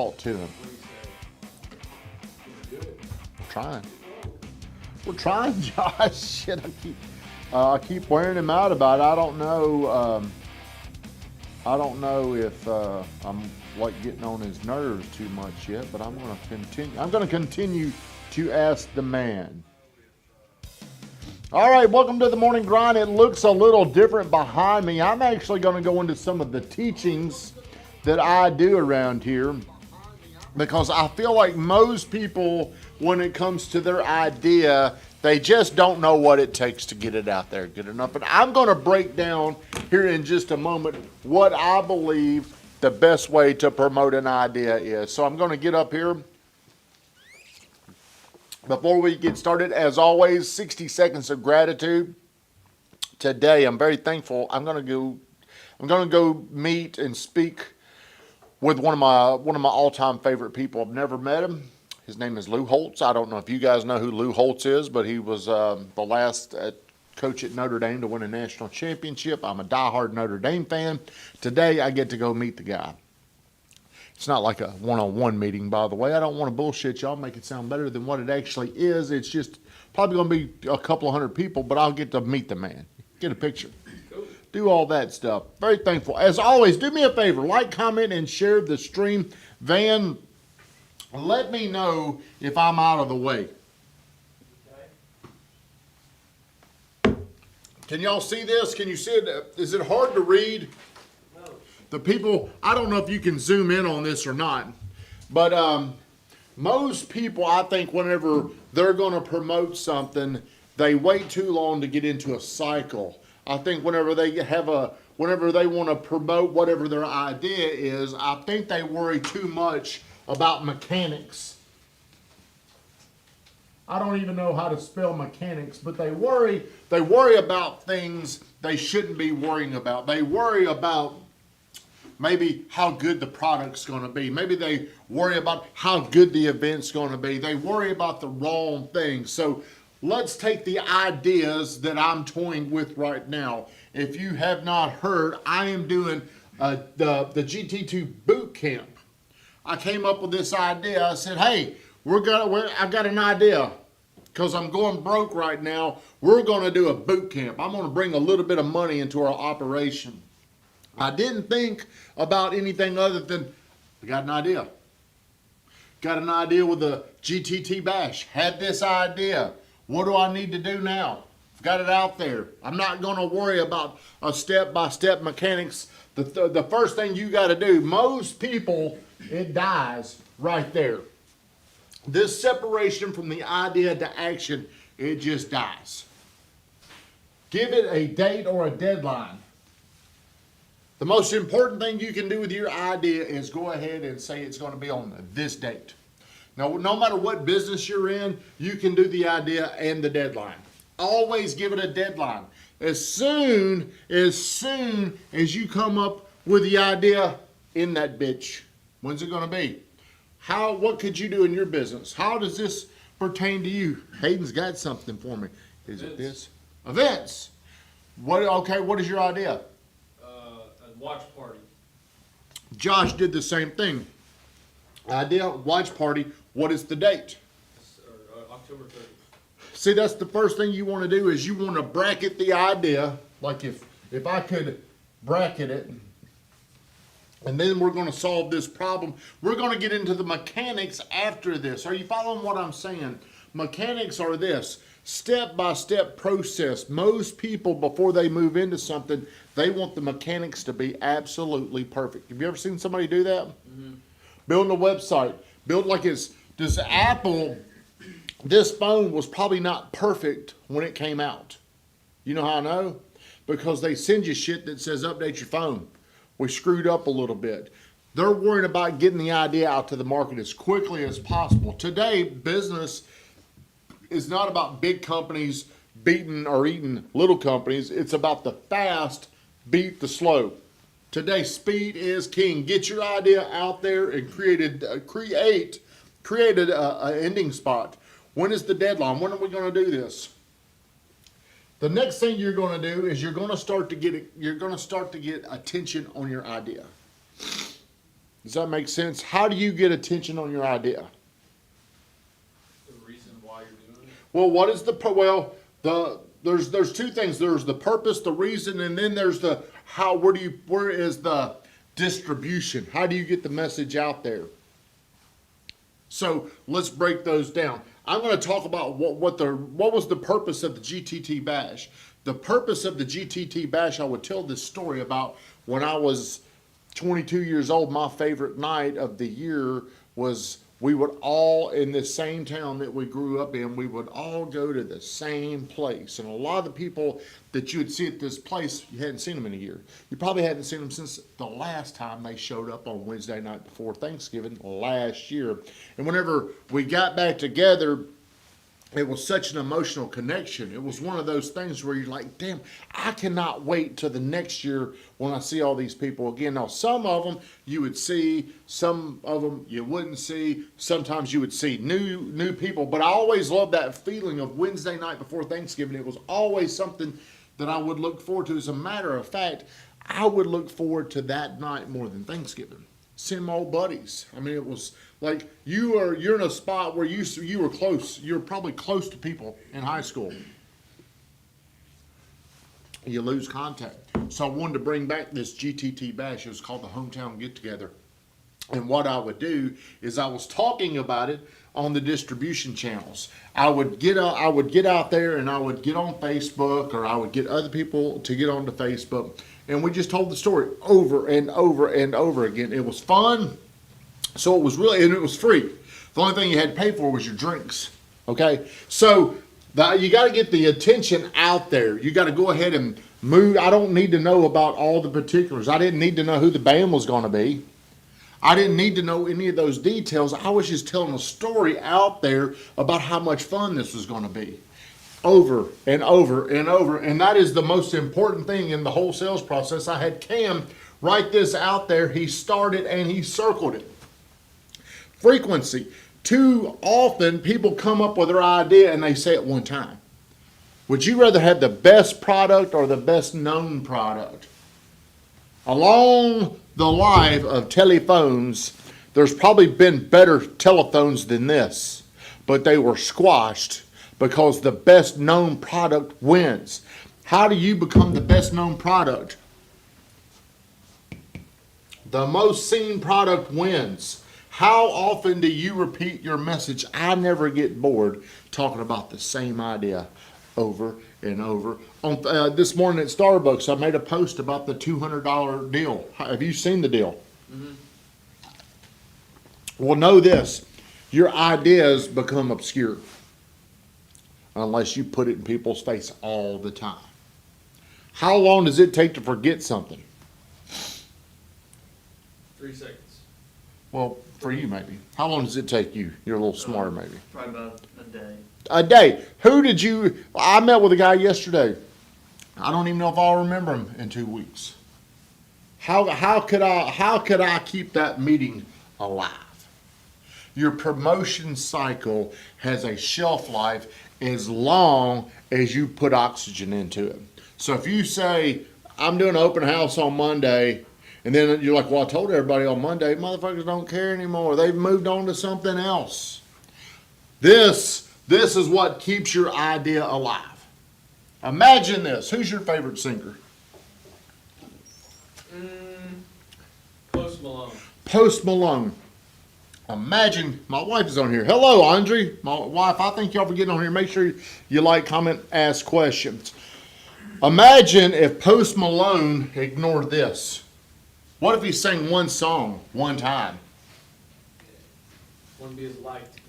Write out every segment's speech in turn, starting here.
Talk to him. We're trying, Josh. Shit, I keep wearing him out about it. I don't know if I'm like getting on his nerves too much yet, but I'm going to continue. I'm going to continue to ask the man. All right, welcome to the morning grind. It looks a little different behind me. I'm actually going to go into some of the teachings that I do around here, because I feel like most people, when it comes to their idea, they just don't know what it takes to get it out there good enough. And I'm going to break down here in just a moment what I believe the best way to promote an idea is. So I'm going to get up here. Before we get started, as always, 60 seconds of gratitude. Today, I'm very thankful. I'm going to go meet and speak with one of my all-time favorite people. I've never met him. His name is Lou Holtz. I don't know if you guys know who Lou Holtz is, but he was the last coach at Notre Dame to win a national championship. I'm a diehard Notre Dame fan. Today, I get to go meet the guy. It's not like a one-on-one meeting, by the way. I don't want to bullshit y'all, make it sound better than what it actually is. It's just probably going to be a couple of hundred people, but I'll get to meet the man, get a picture, do all that stuff. Very thankful. As always, do me a favor, like, comment, and share the stream. Van, let me know if I'm out of the way. Can y'all see this? Can you see it? Is it hard to read? The people, I don't know if you can zoom in on this or not, but most people, I think, whenever they're going to promote something, they wait too long to get into a cycle. I think whenever they want to promote whatever their idea is, I think they worry too much about mechanics. I don't even know how to spell mechanics, but they worry about things they shouldn't be worrying about. They worry about maybe how good the product's going to be. Maybe they worry about how good the event's going to be. They worry about the wrong things. So let's take the ideas that I'm toying with right now. If you have not heard, I am doing the GT2 boot camp. I came up with this idea. I said, hey, I got an idea, because I'm going broke right now. We're going to do a boot camp. I'm going to bring a little bit of money into our operation. I didn't think about anything other than, I got an idea. Got an idea with the GTT Bash. Had this idea. What do I need to do now? I've got it out there. I'm not going to worry about a step-by-step mechanics. The first thing you got to do, most people, it dies right there. This separation from the idea to action, it just dies. Give it a date or a deadline. The most important thing you can do with your idea is go ahead and say it's going to be on this date. Now, no matter what business you're in, you can do the idea and the deadline. Always give it a deadline. As soon as you come up with the idea, in that bitch. When's it going to be? What could you do in your business? How does this pertain to you? Hayden's got something for me. Is it this? Events. What is your idea? Watch party. Josh did the same thing. Idea, watch party. What is the date? October 30th. See, that's the first thing you want to do, is you want to bracket the idea. Like if I could bracket it, and then we're going to solve this problem. We're going to get into the mechanics after this. Are you following what I'm saying? Mechanics are this. Step-by-step process. Most people, before they move into something, they want the mechanics to be absolutely perfect. Have you ever seen somebody do that? Mm-hmm. Building a website. Build like does Apple, this phone was probably not perfect when it came out. You know how I know? Because they send you shit that says update your phone. We screwed up a little bit. They're worried about getting the idea out to the market as quickly as possible. Today, business is not about big companies beating or eating little companies. It's about the fast beat the slow. Today, speed is king. Get your idea out there and create an ending spot. When is the deadline? When are we going to do this? The next thing you're going to do is you're going to start to get attention on your idea. Does that make sense? How do you get attention on your idea? The reason why you're doing it. Well, what is there's two things. There's the purpose, the reason, and then there's the how. Where is the distribution? How do you get the message out there? So let's break those down. I'm going to talk about what was the purpose of the GTT Bash. The purpose of the GTT Bash, I would tell this story about when I was 22 years old. My favorite night of the year was we would all, in this same town that we grew up in, we would all go to the same place. And a lot of the people that you would see at this place, you hadn't seen them in a year. You probably hadn't seen them since the last time they showed up on Wednesday night before Thanksgiving last year. And whenever we got back together, it was such an emotional connection. It was one of those things where you're like, damn, I cannot wait till the next year when I see all these people again. Now, some of them you would see, some of them you wouldn't see. Sometimes you would see new people. But I always loved that feeling of Wednesday night before Thanksgiving. It was always something that I would look forward to. As a matter of fact, I would look forward to that night more than Thanksgiving. Seeing my old buddies. I mean, it was like you're in a spot where you were close. You were probably close to people in high school. You lose contact. So I wanted to bring back this GTT Bash. It was called the Hometown Get Together. And what I would do is I was talking about it on the distribution channels. I would get out there and I would get on Facebook, or I would get other people to get onto Facebook. And we just told the story over and over and over again. It was fun. So it was and it was free. The only thing you had to pay for was your drinks. Okay? So you got to get the attention out there. You got to go ahead and move. I don't need to know about all the particulars. I didn't need to know who the band was going to be. I didn't need to know any of those details. I was just telling a story out there about how much fun this was going to be. Over and over and over. And that is the most important thing in the whole sales process. I had Cam write this out there. He started and he circled it. Frequency. Too often people come up with their idea and they say it one time. Would you rather have the best product or the best known product? Along the life of telephones, there's probably been better telephones than this, but they were squashed because the best known product wins. How do you become the best known product? The most seen product wins. How often do you repeat your message? I never get bored talking about the same idea over and over. This morning at Starbucks, I made a post about the $200 deal. Have you seen the deal? Mm-hmm. Well, know this. Your ideas become obscure unless you put it in people's face all the time. How long does it take to forget something? 3 seconds. Well, for you maybe. How long does it take you? You're a little smarter maybe. Probably about a day. A day. I met with a guy yesterday. I don't even know if I'll remember him in 2 weeks. How could I keep that meeting alive? Your promotion cycle has a shelf life as long as you put oxygen into it. So if you say, I'm doing an open house on Monday, and then you're like, well, I told everybody on Monday, motherfuckers don't care anymore. They've moved on to something else. This is what keeps your idea alive. Imagine this. Who's your favorite singer? Post Malone. Post Malone. Imagine, my wife is on here. Hello, Andre. My wife, I think y'all for getting on here. Make sure you like, comment, ask questions. Imagine if Post Malone ignored this. What if he sang one song one time? Wouldn't be as liked.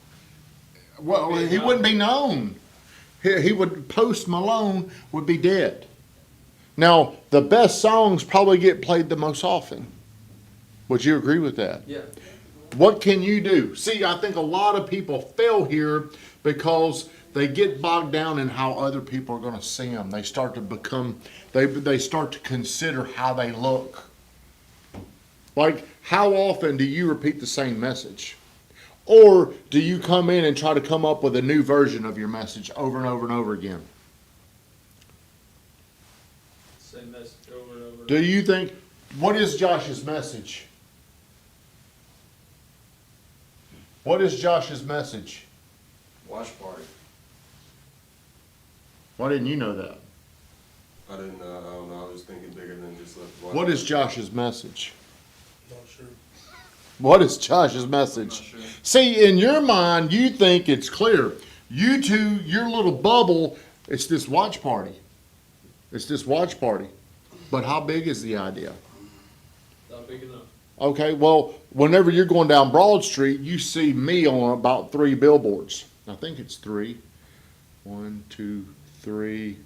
Well, he wouldn't be known. Post Malone would be dead. Now, the best songs probably get played the most often. Would you agree with that? Yeah. What can you do? See, I think a lot of people fail here because they get bogged down in how other people are going to see them. They start to become, they start to consider how they look. Like, how often do you repeat the same message? Or do you come in and try to come up with a new version of your message over and over and over again? Same message over and over. Do you think, what is Josh's message? What is Josh's message? Watch party. Why didn't you know that? I don't know, I was thinking bigger than just watch. What is Josh's message? Not sure. What is Josh's message? Not sure. See, in your mind, you think it's clear. You two, your little bubble, it's this watch party. It's this watch party. But how big is the idea? Not big enough. Okay, well, whenever you're going down Broad Street, you see me on about 3 billboards. I think it's 3. 1, 2, 3.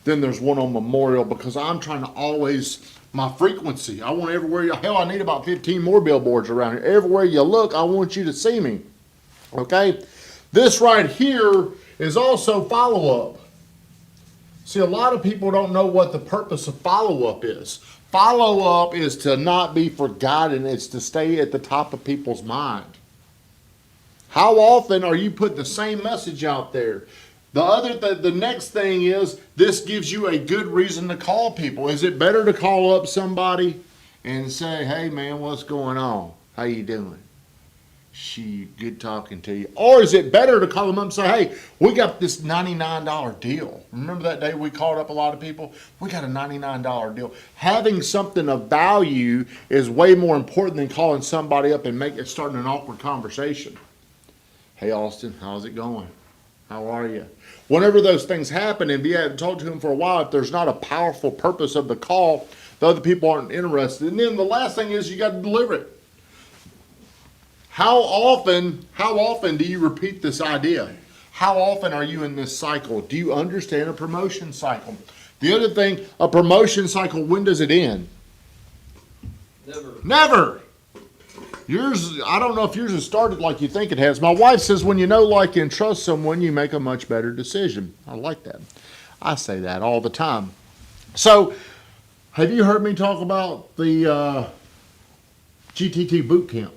Then there's one on Memorial because I'm trying to always, my frequency. I want everywhere, hell, I need about 15 more billboards around here. Everywhere you look, I want you to see me. Okay? This right here is also follow-up. See, a lot of people don't know what the purpose of follow-up is. Follow-up is to not be forgotten. It's to stay at the top of people's mind. How often are you putting the same message out there? The next thing is, this gives you a good reason to call people. Is it better to call up somebody and say, hey man, what's going on? How you doing? Good talking to you. Or is it better to call them up and say, hey, we got this $99 deal. Remember that day we called up a lot of people? We got a $99 deal. Having something of value is way more important than calling somebody up and starting an awkward conversation. Hey Austin, how's it going? How are you? Whenever those things happen, and if you haven't talked to them for a while, if there's not a powerful purpose of the call, the other people aren't interested. And then the last thing is you got to deliver it. How often do you repeat this idea? How often are you in this cycle? Do you understand a promotion cycle? The other thing, a promotion cycle, when does it end? Never. Never. Yours, I don't know if yours has started like you think it has. My wife says when you know, like, and trust someone, you make a much better decision. I like that. I say that all the time. So, have you heard me talk about the GTT boot camp?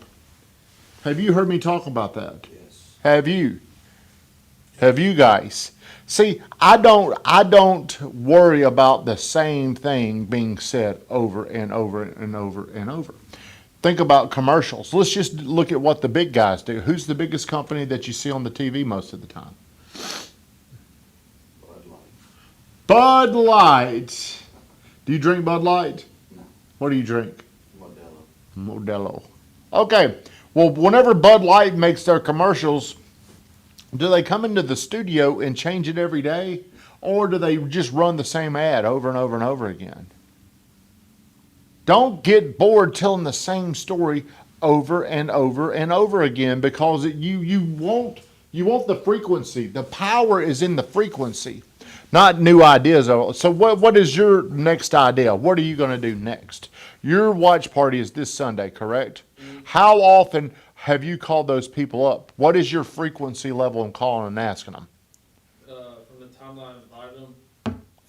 Have you heard me talk about that? Yes. Have you? Have you guys? See, I don't worry about the same thing being said over and over and over and over. Think about commercials. Let's just look at what the big guys do. Who's the biggest company that you see on the TV most of the time? Bud Light. Bud Light. Do you drink Bud Light? No. What do you drink? Modelo. Modelo. Okay. Well, whenever Bud Light makes their commercials, do they come into the studio and change it every day? Or do they just run the same ad over and over and over again? Don't get bored telling the same story over and over and over again, because you want the frequency. The power is in the frequency, not new ideas. So what is your next idea? What are you going to do next? Your watch party is this Sunday, correct? Mm-hmm. How often have you called those people up? What is your frequency level in calling and asking them? From the timeline I've them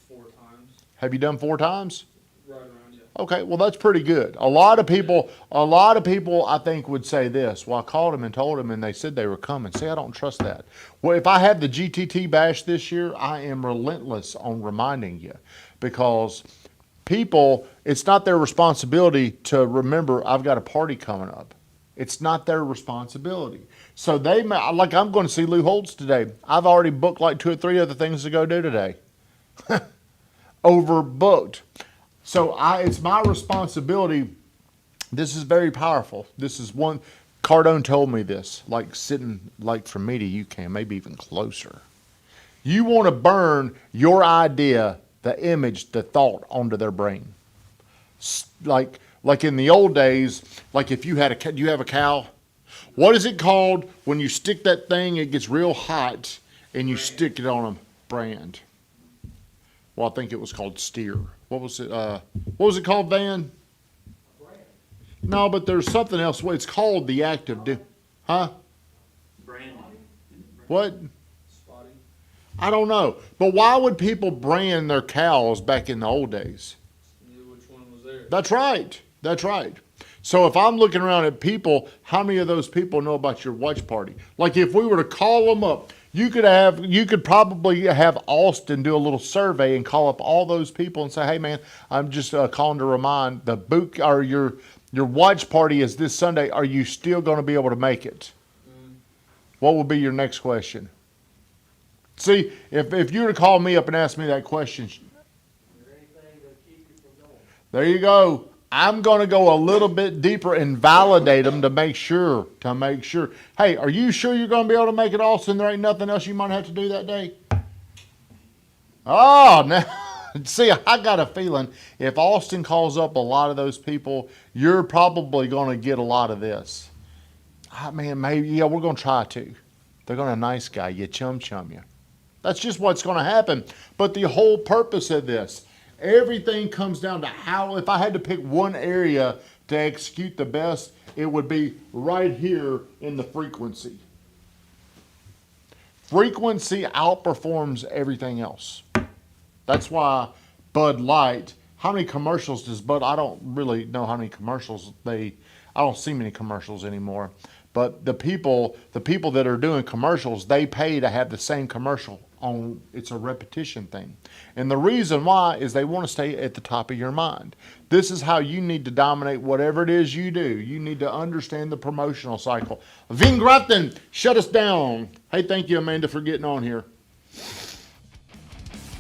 4 times. Have you done 4 times? Right around, yeah. Okay, well that's pretty good. A lot of people I think would say this. Well, I called them and told them and they said they were coming. See, I don't trust that. Well, if I have the GTT bash this year, I am relentless on reminding you, because people, it's not their responsibility to remember I've got a party coming up. It's not their responsibility. So they may, like I'm going to see Lou Holtz today. I've already booked like 2 or 3 other things to go do today. Overbooked. So it's my responsibility. This is very powerful. This is one, Cardone told me this, like sitting like from me to you, Cam, maybe even closer. You want to burn your idea, the image, the thought onto their brain. Like in the old days, like if you had do you have a cow? What is it called when you stick that thing, it gets real hot and you stick it on a brand? Well, I think it was called steer. What was it called, Van? No, but there's something else. It's called the act of huh? Branding. What? Spotting. I don't know. But why would people brand their cows back in the old days? Knew which one was there. That's right. That's right. So if I'm looking around at people, how many of those people know about your watch party? Like if we were to call them up, you could probably have Austin do a little survey and call up all those people and say, hey man, I'm just calling to remind the boot or your watch party is this Sunday. Are you still going to be able to make it? what would be your next question? See, if you were to call me up and ask me that question, there you go. I'm going to go a little bit deeper and validate them to make sure. Hey, are you sure you're going to be able to make it, Austin? There ain't nothing else you might have to do that day? Oh, now, see, I got a feeling if Austin calls up a lot of those people, you're probably going to get a lot of this. Man, maybe, yeah, we're going to try to. They're going to nice guy you, chum you. That's just what's going to happen. But the whole purpose of this, everything comes down to how, if I had to pick one area to execute the best, it would be right here in the frequency. Frequency outperforms everything else. That's why Bud Light, how many commercials does Bud, I don't really know how many commercials I don't see many commercials anymore. But the people that are doing commercials, they pay to have the same commercial on, it's a repetition thing. And the reason why is they want to stay at the top of your mind. This is how you need to dominate whatever it is you do. You need to understand the promotional cycle. Vingrathen, shut us down. Hey, thank you, Amanda, for getting on here.